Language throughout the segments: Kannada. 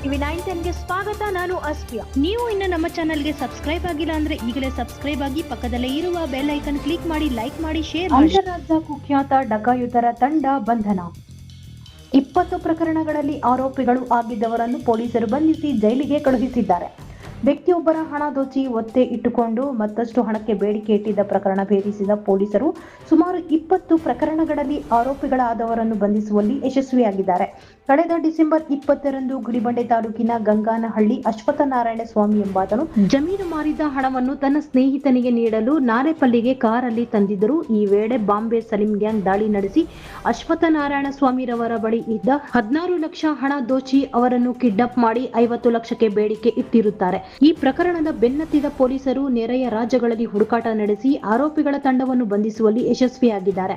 ಟಿವಿ 910ಗೆ ಸ್ವಾಗತ. ನಾನು ಅಸ್ಫಿಯಾ. ನೀವು ಇನ್ನು ನಮ್ಮ ಚಾನೆಲ್ಗೆ ಸಬ್ಸ್ಕ್ರೈಬ್ ಆಗಿಲ್ಲ ಅಂದ್ರೆ ಈಗಲೇ ಸಬ್ಸ್ಕ್ರೈಬ್ ಆಗಿ ಪಕ್ಕದಲ್ಲೇ ಇರುವ ಬೆಲ್ ಐಕನ್ ಕ್ಲಿಕ್ ಮಾಡಿ, ಲೈಕ್ ಮಾಡಿ, ಶೇರ್ ಮಾಡಿ. ಅಂತರರಾಜ್ಯ ಕುಖ್ಯಾತ ಡಕಾಯುತರ ತಂಡ ಬಂಧನ. 20 ಪ್ರಕರಣಗಳಲ್ಲಿ ಆರೋಪಿಗಳು ಆಗಿದ್ದವರನ್ನು ಪೊಲೀಸರು ಬಂಧಿಸಿ ಜೈಲಿಗೆ ಕಳುಹಿಸಿದ್ದಾರೆ. ವ್ಯಕ್ತಿಯೊಬ್ಬರ ಹಣ ದೋಚಿ ಒತ್ತೆ ಇಟ್ಟುಕೊಂಡು ಮತ್ತಷ್ಟು ಹಣಕ್ಕೆ ಬೇಡಿಕೆ ಇಟ್ಟಿದ್ದ ಪ್ರಕರಣ ಭೇದಿಸಿದ ಪೊಲೀಸರು ಸುಮಾರು 20 ಪ್ರಕರಣಗಳಲ್ಲಿ ಆರೋಪಿಗಳಾದವರನ್ನು ಬಂಧಿಸುವಲ್ಲಿ ಯಶಸ್ವಿಯಾಗಿದ್ದಾರೆ. ಕಳೆದ ಡಿಸೆಂಬರ್ 20ರಂದು ಗುಡಿಬಂಡೆ ತಾಲೂಕಿನ ಗಂಗಾನಹಳ್ಳಿ ಅಶ್ವತ್ಥನಾರಾಯಣ ಸ್ವಾಮಿ ಎಂಬಾತನು ಜಮೀನು ಮಾರಿದ ಹಣವನ್ನು ತನ್ನ ಸ್ನೇಹಿತನಿಗೆ ನೀಡಲು ನಾರೆಪಲ್ಲಿಗೆ ಕಾರಲ್ಲಿ ತಂದಿದ್ದರು. ಈ ವೇಳೆ ಬಾಂಬೆ ಸಲೀಂ ಗ್ಯಾಂಗ್ ದಾಳಿ ನಡೆಸಿ ಅಶ್ವತ್ಥನಾರಾಯಣ ಸ್ವಾಮಿರವರ ಬಳಿ ಇದ್ದ 16 ಲಕ್ಷ ಹಣ ದೋಚಿ ಅವರನ್ನು ಕಿಡ್ನಾಪ್ ಮಾಡಿ 50 ಲಕ್ಷಕ್ಕೆ ಬೇಡಿಕೆ ಇಟ್ಟಿರುತ್ತಾರೆ. ಈ ಪ್ರಕರಣದ ಬೆನ್ನತ್ತಿದ ಪೊಲೀಸರು ನೆರೆಯ ರಾಜ್ಯಗಳಲ್ಲಿ ಹುಡುಕಾಟ ನಡೆಸಿ ಆರೋಪಿಗಳ ತಂಡವನ್ನು ಬಂಧಿಸುವಲ್ಲಿ ಯಶಸ್ವಿಯಾಗಿದ್ದಾರೆ.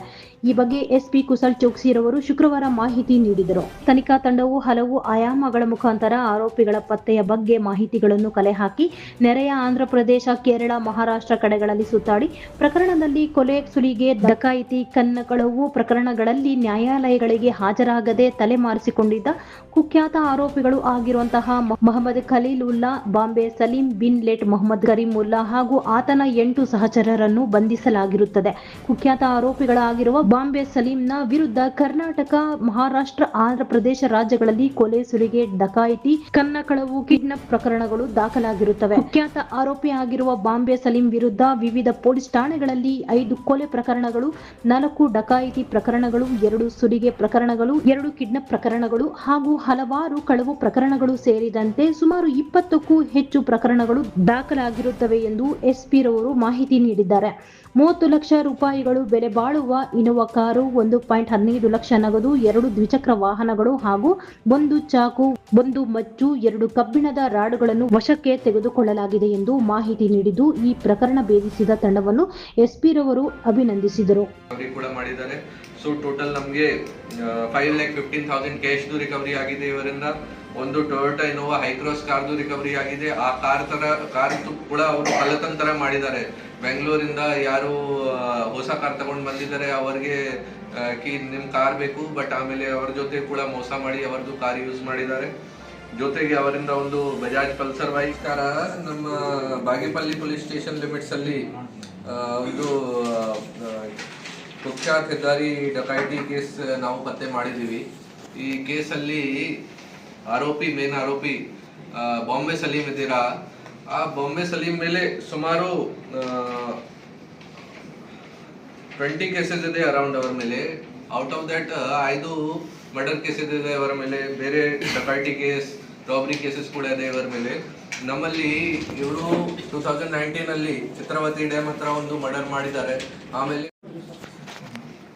ಈ ಬಗ್ಗೆ ಎಸ್ಪಿ ಕುಶಲ್ ಚೋಕ್ಸಿರವರು ಶುಕ್ರವಾರ ಮಾಹಿತಿ ನೀಡಿದರು. ತನಿಖಾ ತಂಡವು ಹಲವು ಆಯಾಮಗಳ ಮುಖಾಂತರ ಆರೋಪಿಗಳ ಪತ್ತೆಯ ಬಗ್ಗೆ ಮಾಹಿತಿಗಳನ್ನು ಕಲೆ ಹಾಕಿ ನೆರೆಯ ಆಂಧ್ರಪ್ರದೇಶ, ಕೇರಳ, ಮಹಾರಾಷ್ಟ್ರ ಕಡೆಗಳಲ್ಲಿ ಸುತ್ತಾಡಿ ಪ್ರಕರಣದಲ್ಲಿ ಕೊಲೆ, ಸುಲಿಗೆ, ಡಕಾಯಿತಿ, ಕಳ್ಳವು ಪ್ರಕರಣಗಳಲ್ಲಿ ನ್ಯಾಯಾಲಯಗಳಿಗೆ ಹಾಜರಾಗದೆ ತಲೆಮಾರಿಸಿಕೊಂಡಿದ್ದ ಕುಖ್ಯಾತ ಆರೋಪಿಗಳು ಆಗಿರುವಂತಹ ಮೊಹಮ್ಮದ್ ಖಲೀಲ್ ಉಲ್ಲಾ, ಬಾಂಬೆ ಸಲೀಂ, ಬಿನ್ ಲೇಟ್ ಮೊಹಮ್ಮದ್ ಕರೀಮುಲ್ಲಾ ಹಾಗೂ ಆತನ 8 ಸಹಚರರನ್ನು ಬಂಧಿಸಲಾಗಿರುತ್ತದೆ. ಕುಖ್ಯಾತ ಆರೋಪಿಗಳಾಗಿರುವ ಬಾಂಬೆ ಸಲೀಂನ ವಿರುದ್ಧ ಕರ್ನಾಟಕ, ಮಹಾರಾಷ್ಟ್ರ, ಆಂಧ್ರಪ್ರದೇಶ ರಾಜ್ಯಗಳಲ್ಲಿ ಕೊಲೆ, ಸುಲಿಗೆ, ಡಕಾಯಿತಿ, ಕಳ್ಳವು, ಕಿಡ್ನಾಪ್ ಪ್ರಕರಣಗಳು ದಾಖಲಾಗಿರುತ್ತವೆ. ಕುಖ್ಯಾತ ಆರೋಪಿ ಆಗಿರುವ ಬಾಂಬೆ ಸಲೀಂ ವಿರುದ್ಧ ವಿವಿಧ ಪೊಲೀಸ್ ಠಾಣೆಗಳಲ್ಲಿ 5 ಕೊಲೆ ಪ್ರಕರಣಗಳು, 4 ಡಕಾಯಿತಿ ಪ್ರಕರಣಗಳು, 2 ಸುಲಿಗೆ ಪ್ರಕರಣಗಳು, 2 ಕಿಡ್ನಾಪ್ ಪ್ರಕರಣಗಳು ಹಾಗೂ ಹಲವಾರು ಕಳವು ಪ್ರಕರಣಗಳು ಸೇರಿದಂತೆ ಸುಮಾರು 20ಕ್ಕೂ ಹೆಚ್ಚು ಪ್ರಕರಣಗಳು ದಾಖಲಾಗಿರುತ್ತವೆ ಎಂದು ಎಸ್ಪಿ ರವರು ಮಾಹಿತಿ ನೀಡಿದ್ದಾರೆ. 30 ಲಕ್ಷ ರೂಪಾಯಿಗಳು ಬೆಲೆ ಬಾಳುವ ಇನೋವಾ ಕಾರು, 1.15 ಲಕ್ಷ ನಗದು, 2 ದ್ವಿಚಕ್ರ ವಾಹನಗಳು ಹಾಗೂ 1 ಚಾಕು, 1 ಮಚ್ಚು, 2 ಕಬ್ಬಿಣದ ರಾಡುಗಳನ್ನು ವಶಕ್ಕೆ ತೆಗೆದುಕೊಳ್ಳಲಾಗಿದೆ ಎಂದು ಮಾಹಿತಿ ನೀಡಿದ್ದು, ಈ ಪ್ರಕರಣ ಭೇದಿಸಿದ ತಂಡವನ್ನು ಎಸ್ಪಿ ರವರು ಅಭಿನಂದಿಸಿದರು. ಸೊ ಟೋಟಲ್ ನಮಗೆ 5,15,000 ಕ್ಯಾಶ್ದು ರಿಕವರಿ ಆಗಿದೆ. ಇವರಿಂದ ಒಂದು ಟೊಯೋಟಾ ಇನೋವಾ ಹೈಕ್ರಾಸ್ ಕಾರ್ದು ರಿಕವರಿ ಆಗಿದೆ. ಆ ಕಾರ್ ಕೂಡ ಅವರು ಕಳ್ಳತನ ಮಾಡಿದ್ದಾರೆ. ಬೆಂಗಳೂರಿಂದ ಯಾರು ಹೊಸ ಕಾರ್ ತಗೊಂಡು ಬಂದಿದ್ದಾರೆ ಅವರಿಗೆ ನಿಮ್ ಕಾರ್ ಬೇಕು, ಬಟ್ ಆಮೇಲೆ ಅವ್ರ ಜೊತೆ ಕೂಡ ಮೋಸ ಮಾಡಿ ಅವರದ್ದು ಕಾರ್ ಯೂಸ್ ಮಾಡಿದ್ದಾರೆ. ಜೊತೆಗೆ ಅವರಿಂದ ಒಂದು ಬಜಾಜ್ ಪಲ್ಸರ್ ಬೈಕ್ ಕಾರ ನಮ್ಮ ಬಾಗೇಪಲ್ಲಿ ಪೊಲೀಸ್ ಸ್ಟೇಷನ್ ಲಿಮಿಟ್ಸ್ ಅಲ್ಲಿ ಒಂದು ಕುಖ್ಯಾತ ಹೆದ್ದಾರಿ ಡಕಾಯಿತಿ ಕೇಸ್ ನಾವು ಪತ್ತೆ ಮಾಡಿದ್ದೀವಿ. ಈ ಕೇಸಲ್ಲಿ ಮೇನ್ ಆರೋಪಿ ಬಾಂಬೆ ಸಲೀಂ ಇದ್ದೀರಾ. ಆ ಬಾಂಬೆ ಸಲೀಂ ಮೇಲೆ ಸುಮಾರು 20 ಕೇಸಸ್ ಇದೆ ಅರೌಂಡ್ ಅವರ ಮೇಲೆ. Out of that 5 murder cases ಇದೆ ಅವರ ಮೇಲೆ. ಬೇರೆ ಡಕಾಯಿತಿ ಕೇಸ್, ರಾಬರಿ ಕೇಸಸ್ ಕೂಡ ಇದೆ ಇವರ ಮೇಲೆ. ನಮ್ಮಲ್ಲಿ ಇವರು 2019 ಅಲ್ಲಿ ಚಿತ್ರವತಿ ಡ್ಯಾಮ್ ಹತ್ರ ಒಂದು ಮರ್ಡರ್ ಮಾಡಿದ್ದಾರೆ. ಆಮೇಲೆ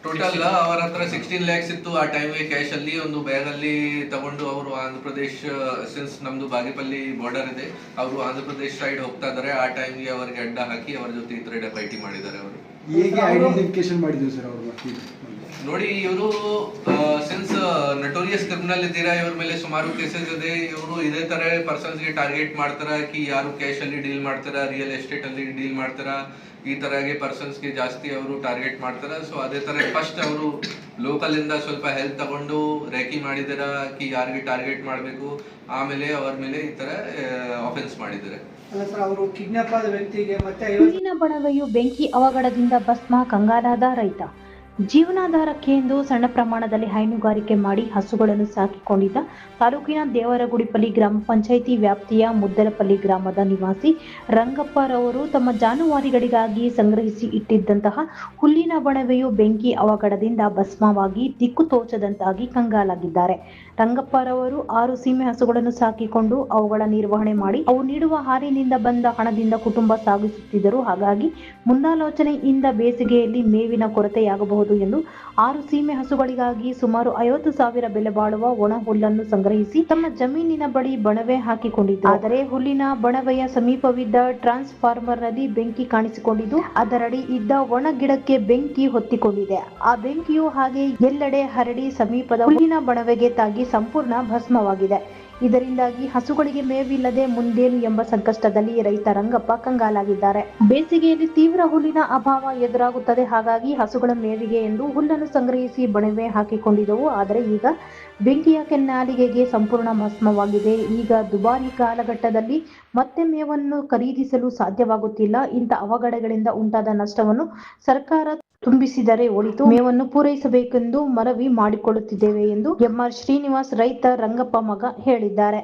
ಟೋಟಲ್ ಅವರ ಹತ್ರ 16 lakhs ಇತ್ತು ಆ ಟೈಮ್ಗೆ ಕ್ಯಾಶ್ ಅಲ್ಲಿ. ಒಂದು ಬ್ಯಾಗ್ ಅಲ್ಲಿ ತಗೊಂಡು ಅವರು ಆಂಧ್ರ ಪ್ರದೇಶ್, ಸಿನ್ಸ್ ನಮ್ದು ಬಾಗೇಪಲ್ಲಿ ಬಾರ್ಡರ್ ಇದೆ, ಅವರು ಆಂಧ್ರ ಪ್ರದೇಶ್ ಸೈಡ್ ಹೋಗ್ತಾ ಇದ್ದಾರೆ. ಆ ಟೈಮ್ಗೆ ಅವರಿಗೆ ಅಡ್ಡ ಹಾಕಿ ಅವರ ಜೊತೆ ಈ ತರ ಡಕಾಯಿತಿ ಮಾಡಿದ್ದಾರೆ. ಅವರು ಹೇಗೆ ಐಡೆಂಟಿಫಿಕೇಶನ್ ಮಾಡಿದ್ರು ಸರ್ ಅವರು? ನೋಡಿ, ಇವರು ಸಿನ್ಸ್ ನಟೋರಿಯಸ್ ಕ್ರಿಮಿನಲ್ ಇದ್ದೀರಾ, ಇವ್ರ ಮೇಲೆ ಸುಮಾರು ಕೇಸಸ್ ಇದೆ. ಇವರು ಇದೇ ತರ ಪರ್ಸನ್ಸ್ ಗೆ ಟಾರ್ಗೆಟ್ ಮಾಡ್ತಾರ ಕಿ ಯಾರು ಕ್ಯಾಶ್ ಅಲ್ಲಿ ಡೀಲ್ ಮಾಡ್ತಾರ, ರಿಯಲ್ ಎಸ್ಟೇಟ್ ಅಲ್ಲಿ ಡೀಲ್ ಮಾಡ್ತಾರ, ಈ ತರಗೆ ಪರ್ಸನ್ಸ್ ಗೆ ಜಾಸ್ತಿ ಅವರು ಟಾರ್ಗೆಟ್ ಮಾಡ್ತಾರ. ಸೊ ಅದೇ ತರ ಫಸ್ಟ್ ಅವರು ಲೋಕಲ್ ಇಂದ ಸ್ವಲ್ಪ ಹೆಲ್ಪ್ ತಗೊಂಡು ರೇಕಿ ಮಾಡಿದಾರ ಕಿ ಯಾರಿಗೆ ಟಾರ್ಗೆಟ್ ಮಾಡಬೇಕು, ಆಮೇಲೆ ಅವರ ಮೇಲೆ ಈ ತರ ಆಫೆನ್ಸ್ ಮಾಡಿದ್ದಾರೆ. ಹುಲ್ಲಿನ ಬಣವೆಯು ಬೆಂಕಿ ಅವಘಡದಿಂದ ಭಸ್ಮ, ಕಂಗಾಲಾದ ರೈತ. ಜೀವನಾಧಾರಕ್ಕೆ ಎಂದು ಸಣ್ಣ ಪ್ರಮಾಣದಲ್ಲಿ ಹೈನುಗಾರಿಕೆ ಮಾಡಿ ಹಸುಗಳನ್ನು ಸಾಕಿಕೊಂಡಿದ್ದ ತಾಲೂಕಿನ ದೇವರಗುಡಿಪಲ್ಲಿ ಗ್ರಾಮ ಪಂಚಾಯಿತಿ ವ್ಯಾಪ್ತಿಯ ಮುದ್ದಲಪಲ್ಲಿ ಗ್ರಾಮದ ನಿವಾಸಿ ರಂಗಪ್ಪರವರು ತಮ್ಮ ಜಾನುವಾರುಗಳಿಗಾಗಿ ಸಂಗ್ರಹಿಸಿ ಇಟ್ಟಿದ್ದಂತಹ ಹುಲ್ಲಿನ ಬಣವೆಯು ಬೆಂಕಿ ಅವಘಡದಿಂದ ಭಸ್ಮವಾಗಿ ದಿಕ್ಕು ತೋಚದಂತಾಗಿ ಕಂಗಾಲಾಗಿದ್ದಾರೆ. ರಂಗಪ್ಪರವರು 6 ಸೀಮೆ ಹಸುಗಳನ್ನು ಸಾಕಿಕೊಂಡು ಅವುಗಳ ನಿರ್ವಹಣೆ ಮಾಡಿ ಅವು ನೀಡುವ ಹಾಲಿನಿಂದ ಬಂದ ಹಣದಿಂದ ಕುಟುಂಬ ಸಾಗಿಸುತ್ತಿದ್ದರು. ಹಾಗಾಗಿ ಮುಂದಾಲೋಚನೆಯಿಂದ ಬೇಸಿಗೆಯಲ್ಲಿ ಮೇವಿನ ಕೊರತೆಯಾಗಬಹುದು ಎಂದು 6 ಸೀಮೆ ಹಸುಗಳಿಗಾಗಿ ಸುಮಾರು 50,000 ಬೆಲೆ ಬಾಳುವ ಒಣ ಹುಲ್ಲನ್ನು ಸಂಗ್ರಹಿಸಿ ತಮ್ಮ ಜಮೀನಿನ ಬಳಿ ಬಣವೆ ಹಾಕಿಕೊಂಡಿದ್ದರು. ಆದರೆ ಹುಲ್ಲಿನ ಬಣವೆಯ ಸಮೀಪವಿದ್ದ ಟ್ರಾನ್ಸ್ಫಾರ್ಮರ್ನಲ್ಲಿ ಬೆಂಕಿ ಕಾಣಿಸಿಕೊಂಡಿದ್ದು ಅದರಡಿ ಇದ್ದ ಒಣ ಗಿಡಕ್ಕೆ ಬೆಂಕಿ ಹೊತ್ತಿಕೊಂಡಿದೆ. ಆ ಬೆಂಕಿಯು ಹಾಗೆ ಎಲ್ಲೆಡೆ ಹರಡಿ ಸಮೀಪದ ಹುಲ್ಲಿನ ಬಣವೆಗೆ ತಾಗಿ ಸಂಪೂರ್ಣ ಭಸ್ಮವಾಗಿದೆ. ಇದರಿಂದಾಗಿ ಹಸುಗಳಿಗೆ ಮೇವಿಲ್ಲದೆ ಮುಂದೇನು ಎಂಬ ಸಂಕಷ್ಟದಲ್ಲಿ ರೈತ ರಂಗಪ್ಪ ಕಂಗಾಲಾಗಿದ್ದಾರೆ. ಬೇಸಿಗೆಯಲ್ಲಿ ತೀವ್ರ ಹುಲ್ಲಿನ ಅಭಾವ ಎದುರಾಗುತ್ತದೆ. ಹಾಗಾಗಿ ಹಸುಗಳ ಮೇವಿಗೆ ಎಂದು ಹುಲ್ಲನ್ನು ಸಂಗ್ರಹಿಸಿ ಬಣವೆ ಹಾಕಿಕೊಂಡಿದ್ದವು. ಆದರೆ ಈಗ ಬೆಂಕಿಯ ಕೆನ್ನಾಲಿಗೆಗೆ ಸಂಪೂರ್ಣ ಭಸ್ಮವಾಗಿದೆ. ಈಗ ದುಬಾರಿ ಕಾಲಘಟ್ಟದಲ್ಲಿ ಮತ್ತೆ ಮೇವನ್ನು ಖರೀದಿಸಲು ಸಾಧ್ಯವಾಗುತ್ತಿಲ್ಲ. ಇಂಥ ಅವಘಡಗಳಿಂದ ಉಂಟಾದ ನಷ್ಟವನ್ನು ಸರ್ಕಾರ ತುಂಬಿಸಿದರೆ ಒಳಿತು. ಮೇವನ್ನು ಪೂರೈಸಬೇಕೆಂದು ಮನವಿ ಮಾಡಿಕೊಳ್ಳುತ್ತಿದ್ದೇವೆ ಎಂದು ಎಂಆರ್ ಶ್ರೀನಿವಾಸ್ ರೈತ ರಂಗಪ್ಪ ಮಗ ಹೇಳಿದ್ದಾರೆ.